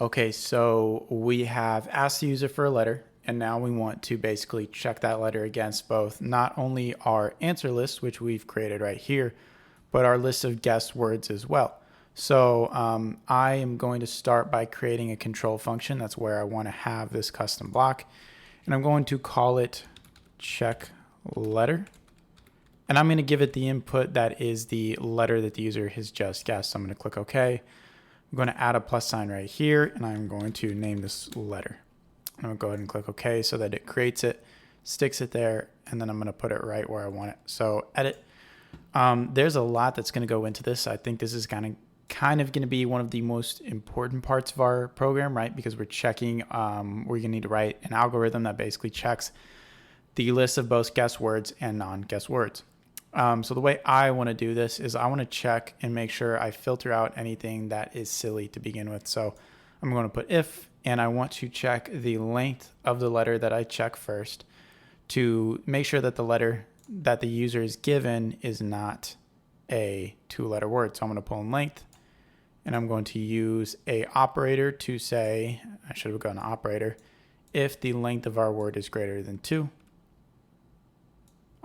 Okay, so we have asked the user for a letter, and now we want to basically check that letter against both not only our answer list, which we've created right here, but our list of guessed words as well. So I am going to start by creating a control function. That's where I want to have this custom block. And I'm going to call it check letter. And I'm going to give it the input that is the letter that the user has just guessed. So I'm going to click OK. I'm going to add a plus sign right here, and I'm going to name this letter. I'm going to go ahead and click OK so that it creates it, sticks it there, and then I'm going to put it right where I want it. So edit. There's a lot that's going to go into this. I think this is kind of going to be one of the most important parts of our program, right? Because we're checking, we're going to need to write an algorithm that basically checks the list of both guessed words and non-guessed words. So the way I want to do this is I want to check and make sure I filter out anything that is silly to begin with. So I'm going to put if, and I want to check the length of the letter that I check first to make sure that the letter that the user is given is not a two-letter word. So I'm going to pull in length, and I'm going to use a operator to say, I should have gone to operator, if the length of our word is greater than 2.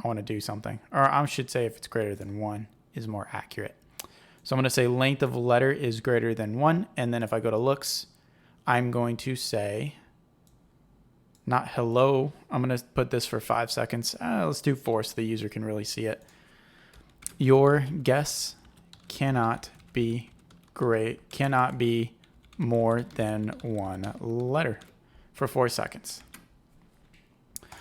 I want to do something, or I should say if it's greater than 1 is more accurate. So I'm going to say length of letter is greater than 1, and then if I go to looks, I'm going to say not hello. I'm going to put this for 5 seconds. Let's do 4 so the user can really see it. Your guess cannot be more than 1 letter for 4 seconds.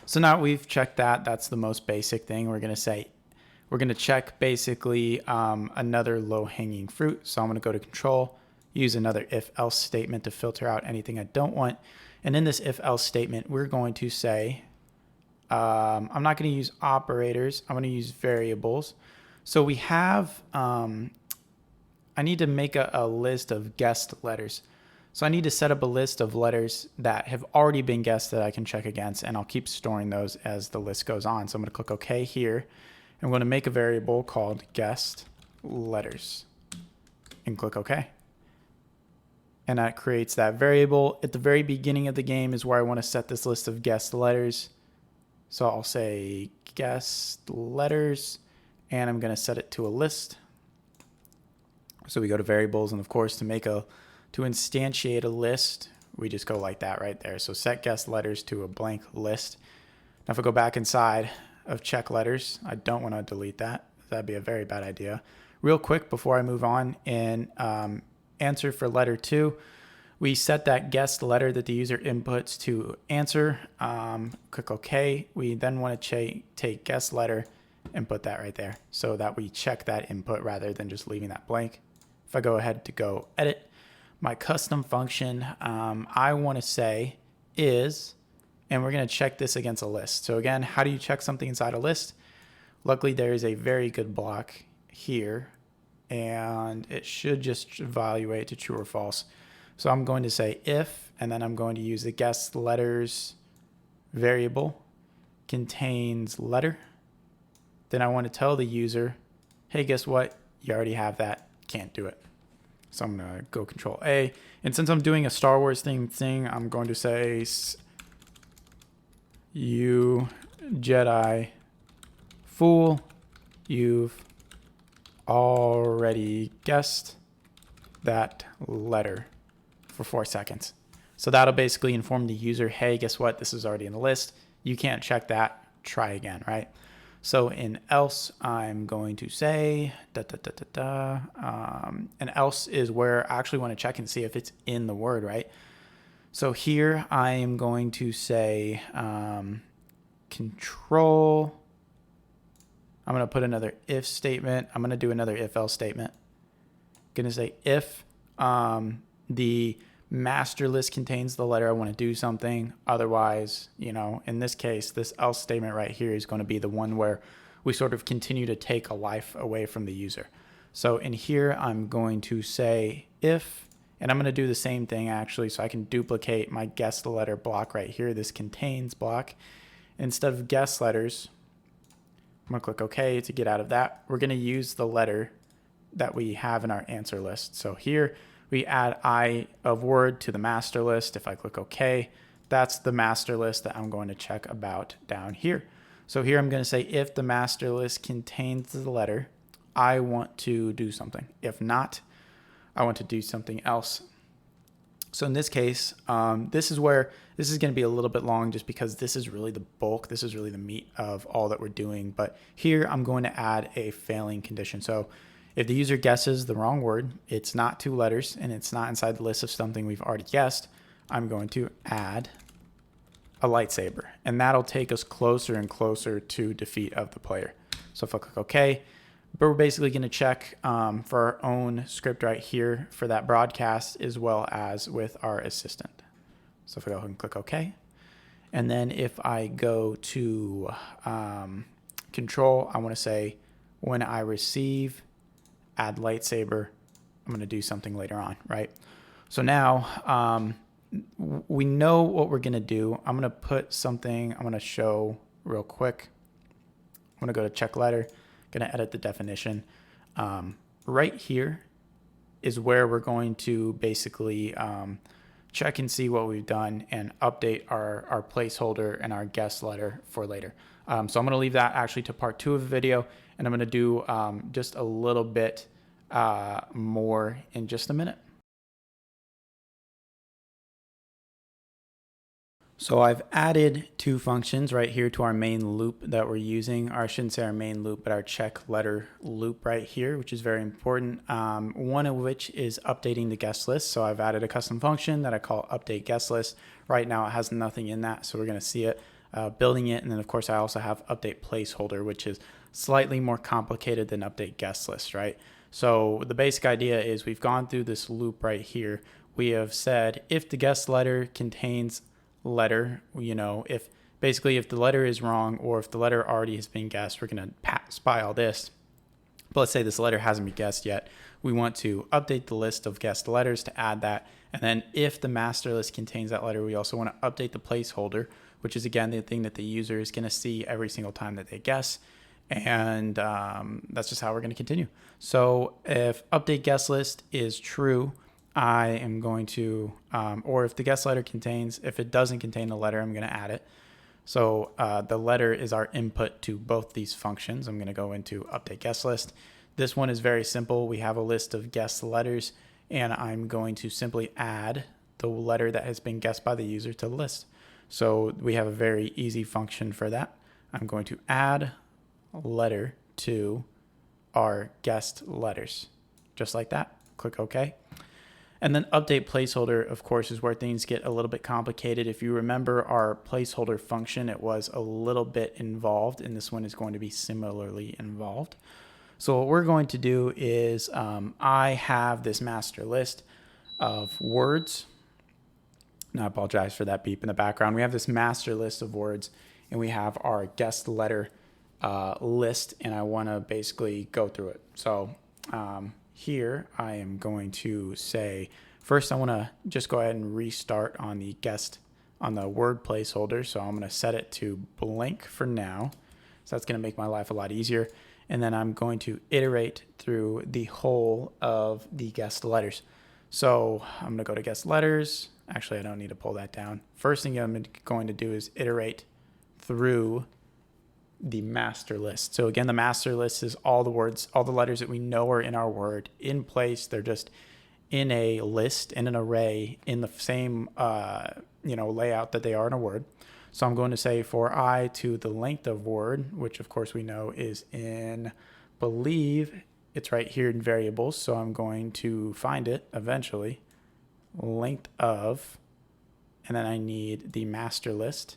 So now we've checked that. That's the most basic thing. We're going to check basically another low-hanging fruit. So I'm going to go to control, use another if-else statement to filter out anything I don't want. And in this if-else statement, we're going to say, I'm not going to use operators. I'm going to use variables. So we have, I need to make a list of guessed letters. So I need to set up a list of letters that have already been guessed that I can check against, and I'll keep storing those as the list goes on. So I'm going to click OK here. I'm going to make a variable called guessed letters and click OK. And that creates that variable. At the very beginning of the game is where I want to set this list of guessed letters. So I'll say guessed letters, and I'm going to set it to a list. So we go to variables, and of course to instantiate a list, we just go like that right there. So set guessed letters to a blank list. Now if I go back inside of check letters, I don't want to delete that. That'd be a very bad idea. Real quick before I move on, in answer for letter 2, we set that guessed letter that the user inputs to answer. Click OK. We then want to take guessed letter and put that right there so that we check that input rather than just leaving that blank. If I go ahead to go edit, my custom function I want to say is, and we're going to check this against a list. So again, how do you check something inside a list? Luckily, there is a very good block here, and it should just evaluate to true or false. So I'm going to say if, and then I'm going to use the guessed letters variable contains letter. Then I want to tell the user, hey, guess what? You already have that. Can't do it. So I'm going to go Control A. And since I'm doing a Star Wars thing, I'm going to say, you Jedi fool, you've already guessed that letter for 4 seconds. So that'll basically inform the user, hey, guess what? This is already in the list. You can't check that. Try again, right? So in else, I'm going to say, and else is where I actually want to check and see if it's in the word, right? So here I am going to say control. I'm going to put another if statement. I'm going to do another if else statement. I'm going to say if the master list contains the letter I want to do something. Otherwise, in this case, this else statement right here is going to be the one where we sort of continue to take a life away from the user. So in here, I'm going to say if, and I'm going to do the same thing actually, so I can duplicate my guessed letter block right here, this contains block. Instead of guessed letters, I'm going to click OK to get out of that. We're going to use the letter that we have in our answer list. So here we add I of word to the master list. If I click OK, that's the master list that I'm going to check about down here. So here I'm going to say if the master list contains the letter, I want to do something. If not, I want to do something else. So in this case, this is where this is going to be a little bit long just because this is really the bulk. This is really the meat of all that we're doing. But here I'm going to add a failing condition. So if the user guesses the wrong word, it's not 2 letters, and it's not inside the list of something we've already guessed, I'm going to add a lightsaber. And that'll take us closer and closer to defeat of the player. So if I click OK, but we're basically going to check for our own script right here for that broadcast as well as with our assistant. So if I go ahead and click OK, and then if I go to control, I want to say when I receive add lightsaber, I'm going to do something later on, right? So now we know what we're going to do. I'm going to put something, I'm going to show real quick. I'm going to go to check letter. Going to edit the definition. Right here is where we're going to basically check and see what we've done and update our placeholder and our guest letter for later. So I'm going to leave that actually to part 2 of the video, and I'm going to do just a little bit more in just a minute. So I've added 2 functions right here to our main loop that we're using, or I shouldn't say our main loop, but our check letter loop right here, which is very important. One of which is updating the guest list. So I've added a custom function that I call update guest list. Right now it has nothing in that, so we're going to see it building it. And then of course I also have update placeholder, which is slightly more complicated than update guest list, right? So the basic idea is we've gone through this loop right here. We have said if the guest letter contains letter, if the letter is wrong or if the letter already has been guessed, we're going to spy all this. But let's say this letter hasn't been guessed yet. We want to update the list of guessed letters to add that. And then if the master list contains that letter, we also want to update the placeholder, which is again the thing that the user is going to see every single time that they guess. And that's just how we're going to continue. So if update guest list is true, I am going to, or if the guest letter contains, if it doesn't contain a letter, I'm going to add it. So the letter is our input to both these functions. I'm going to go into update guest list. This one is very simple. We have a list of guessed letters, and I'm going to simply add the letter that has been guessed by the user to the list. So we have a very easy function for that. I'm going to add a letter to our guessed letters, just like that. Click OK. And then update placeholder, of course, is where things get a little bit complicated. If you remember our placeholder function, it was a little bit involved, and this one is going to be similarly involved. So what we're going to do is I have this master list of words. And I apologize for that beep in the background. We have this master list of words, and we have our guest letter list, and I want to basically go through it. So here I am going to say, first I want to just go ahead and restart on the word placeholder. So I'm going to set it to blank for now. So that's going to make my life a lot easier. And then I'm going to iterate through the whole of the guest letters. So I'm going to go to guest letters. Actually, I don't need to pull that down. First thing I'm going to do is iterate through the master list. So again, the master list is all the words, all the letters that we know are in our word in place. They're just in a list, in an array, in the same layout that they are in a word. So I'm going to say for I to the length of word, which of course we know is in, believe it's right here in variables. So I'm going to find it eventually, length of, and then I need the master list.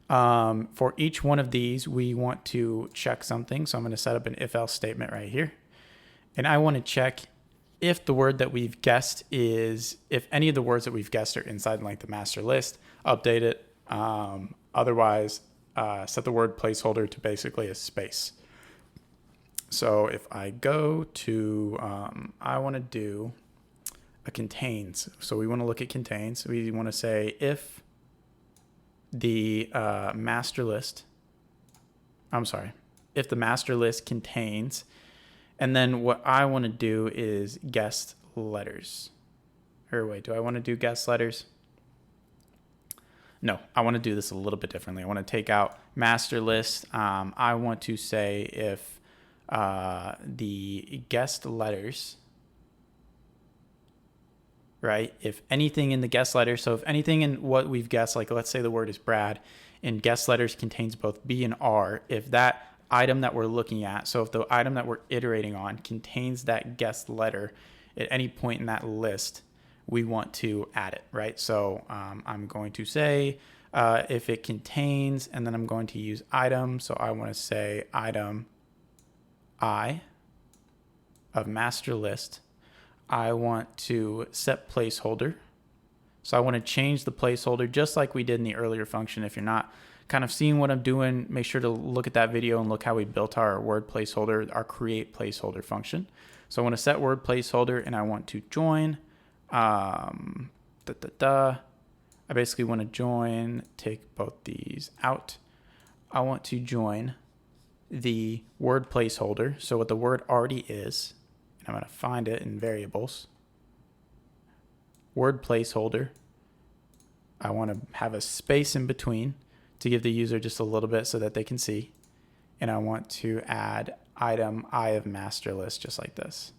For each one of these, we want to check something. So I'm going to set up an if-else statement right here. And I want to check if the word that we've guessed is, if any of the words that we've guessed are inside like the master list, update it. Otherwise, set the word placeholder to basically a space. So if I go to, I want to do a contains. So we want to look at contains. We want to say if the master list contains, and then what I want to do is guessed letters. or wait, do I want to do guest letters? No, I want to do this a little bit differently. I want to take out master list. I want to say if the guest letters, right? If anything in the guest letter, so if anything in what we've guessed, like let's say the word is Brad, and guest letters contains both B and R, if that item that we're looking at, so if the item that we're iterating on contains that guest letter at any point in that list, we want to add it, right? So I'm going to say if it contains, and then I'm going to use item. So I want to say item I of master list. I want to set placeholder. So I want to change the placeholder just like we did in the earlier function. If you're not kind of seeing what I'm doing, make sure to look at that video and look how we built our word placeholder, our create placeholder function. So I want to set word placeholder and I want to join. I basically want to join, take both these out. I want to join the word placeholder. So what the word already is, and I'm going to find it in variables. Word placeholder. I want to have a space in between to give the user just a little bit so that they can see. And I want to add item I of master list just like this.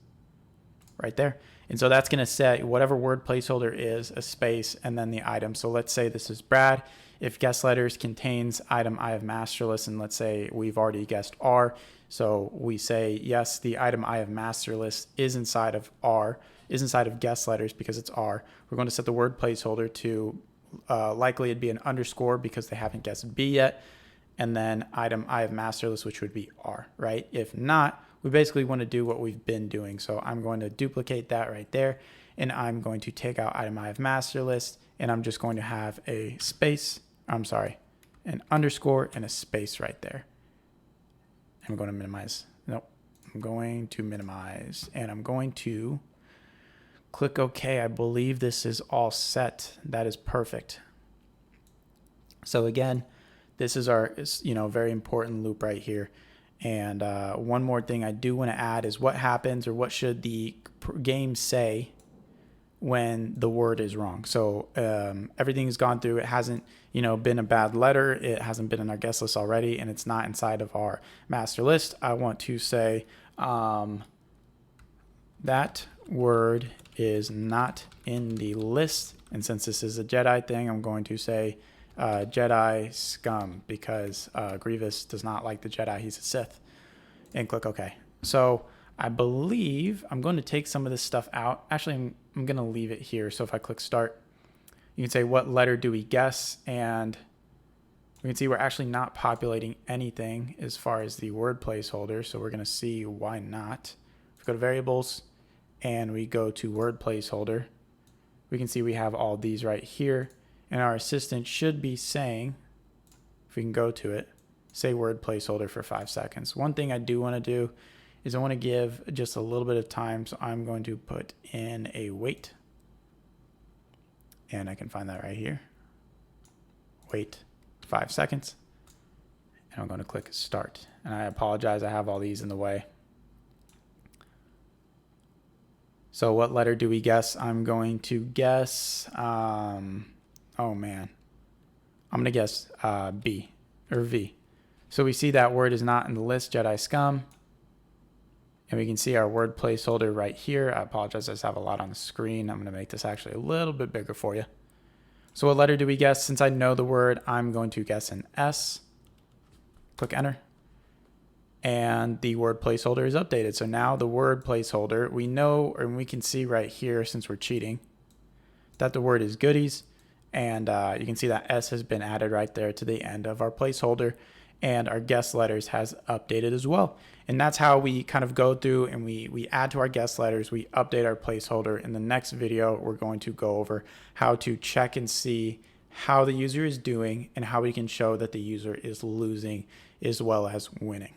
Right there. And so that's going to set whatever word placeholder is, a space, and then the item. So let's say this is Brad. If guest letters contains item I of master list, and let's say we've already guessed R. So we say, yes, the item I of master list is inside of R, is inside of guest letters because it's R. We're going to set the word placeholder to likely it'd be an underscore because they haven't guessed B yet. And then item I of master list, which would be R, right? If not, we basically want to do what we've been doing. So I'm going to duplicate that right there. And I'm going to take out item I of master list. And I'm just going to have a space, an underscore and a space right there. I'm going to minimize. Nope. I'm going to minimize. And I'm going to click OK. I believe this is all set. That is perfect. So again, this is our, very important loop right here. And one more thing I do want to add is what happens or what should the game say when the word is wrong. So everything's gone through. It hasn't, been a bad letter. It hasn't been in our guest list already, and it's not inside of our master list. I want to say that word is not in the list. And since this is a Jedi thing, I'm going to say Jedi scum because Grievous does not like the Jedi. He's a Sith. And click OK. So I believe I'm going to take some of this stuff out. Actually, I'm going to leave it here. So if I click start, you can say what letter do we guess? And we can see we're actually not populating anything as far as the word placeholder. So we're going to see why not. If we go to variables and we go to word placeholder, we can see we have all these right here. And our assistant should be saying, if we can go to it, say word placeholder for 5 seconds. One thing I do want to do is I want to give just a little bit of time. So I'm going to put in a wait. And I can find that right here. Wait 5 seconds. And I'm going to click start. And I apologize, I have all these in the way. So what letter do we guess? I'm going to guess, oh man, I'm going to guess B or V. So we see that word is not in the list, Jedi scum. And we can see our word placeholder right here. I apologize, I just have a lot on the screen. I'm going to make this actually a little bit bigger for you. So what letter do we guess? Since I know the word, I'm going to guess an S. Click enter. And the word placeholder is updated. So now the word placeholder, we know, and we can see right here, since we're cheating, that the word is goodies. And you can see that S has been added right there to the end of our placeholder. And our guest letters has updated as well. And that's how we kind of go through and we add to our guest letters, we update our placeholder. In the next video, we're going to go over how to check and see how the user is doing and how we can show that the user is losing as well as winning.